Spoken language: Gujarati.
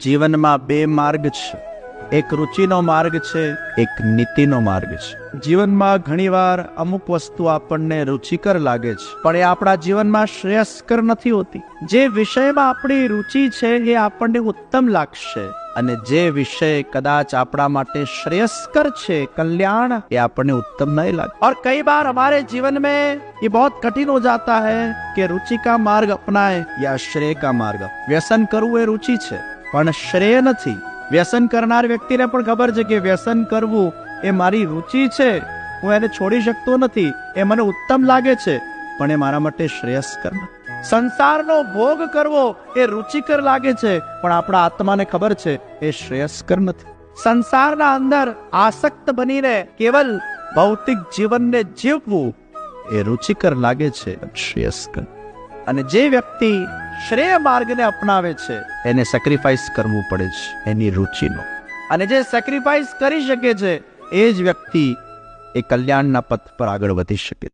જીવનમાં બે માર્ગ છે, એક રુચિનો માર્ગ છે, એક નીતિનો માર્ગ છે. જીવનમાં ઘણીવાર અમુક વસ્તુ આપણને રુચિકર લાગે છે, પણ એ આપણા જીવનમાં શ્રેયસ્કર નથી હોતી. જે વિષયમાં આપણી રુચિ છે એ આપણને ઉત્તમ લાગશે, અને જે વિષય કદાચ આપણા માટે श्रेयस्कर છે, कल्याण, ये આપણને उत्तम नहीं लगता. और कई बार हमारे जीवन में ये बहुत कठिन हो जाता है कि रुचि का मार्ग अपनाए या श्रेय का मार्ग. व्यसन करવું એ रुचि છે, પણ શ્રેય નથી. વ્યસન કરનાર વ્યક્તિને પણ ખબર છે કે વ્યસન કરવું એ મારી રુચિ છે, હું એને છોડી શકતો નથી, એ મને ઉત્તમ લાગે છે, પણ એ મારા માટે શ્રેયસ્કર નથી. સંસારનો ભોગ કરવો એ રુચિકર લાગે છે, પણ આપણા આત્માને ખબર છે એ શ્રેયસ્કર નથી. સંસારના અંદર આસક્ત બનીને કેવલ ભૌતિક જીવનને જીવવું એ રુચિકર લાગે છે, શ્રેયસ્કર. અને જે વ્યક્તિ શ્રેય માર્ગને અપનાવે છે એને સેક્રિફાઈસ કરવું પડે છે એની રુચિનો, અને જે સેક્રિફાઈસ કરી શકે છે એ જ વ્યક્તિ એ કલ્યાણના પથ પર આગળ વધી શકે.